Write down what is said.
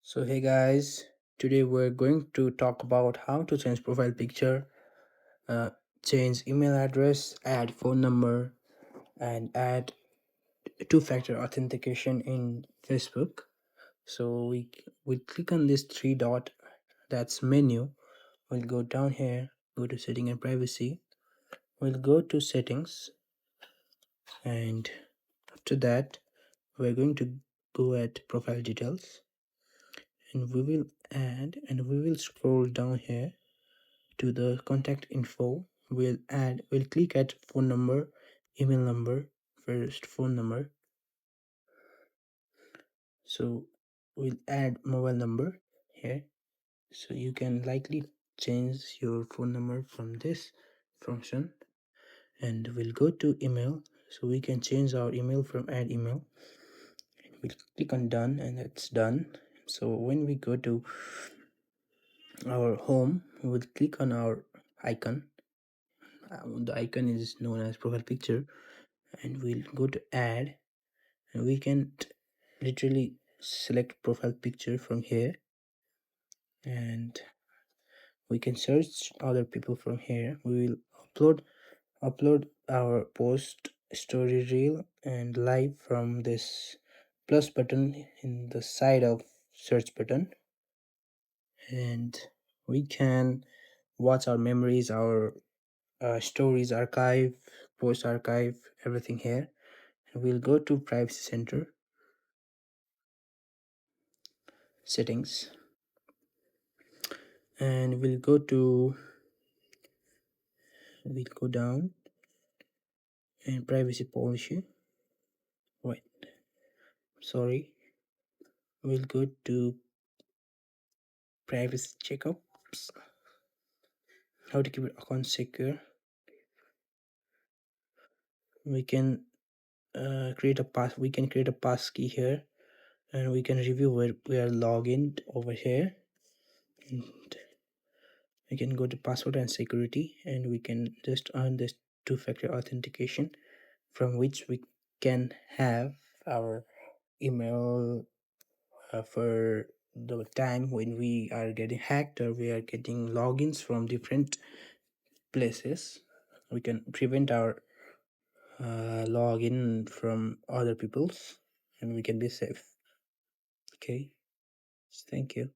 So hey guys, today we're going to talk about how to change profile picture, uh, change email address, add phone number, and add two-factor authentication in Facebook. So we'll click on this three dot, that's menu. We'll go down here, go to setting and privacy. We'll go to settings, and after that we're going to go at profile details, and we will scroll down here to the contact info. We'll click at phone number, email number, first phone number. So we'll add mobile number here. So you can likely change your phone number from this function, and we'll go to email. So we can change our email from add email. We'll click on done, and that's done. So when we go to our home, we'll click on our icon. The icon is known as profile picture, and we'll go to add, and we can literally select profile picture from here, and we can search other people from here. We will upload our post, story reel, and live from this plus button in the side of search button, and we can watch our memories, our stories archive, post archive, everything here. And we'll go to privacy center settings, and we'll go down and privacy policy. Wait, sorry. We'll go to privacy checkups. How to keep your account secure. We can create a pass. We can create a pass key here, and we can review where we are logged in over here. And we can go to password and security, and we can just earn this two-factor authentication, from which we can have our email for the time when we are getting hacked or we are getting logins from different places. We can prevent our login from other people's, and we can be safe. Okay, thank you.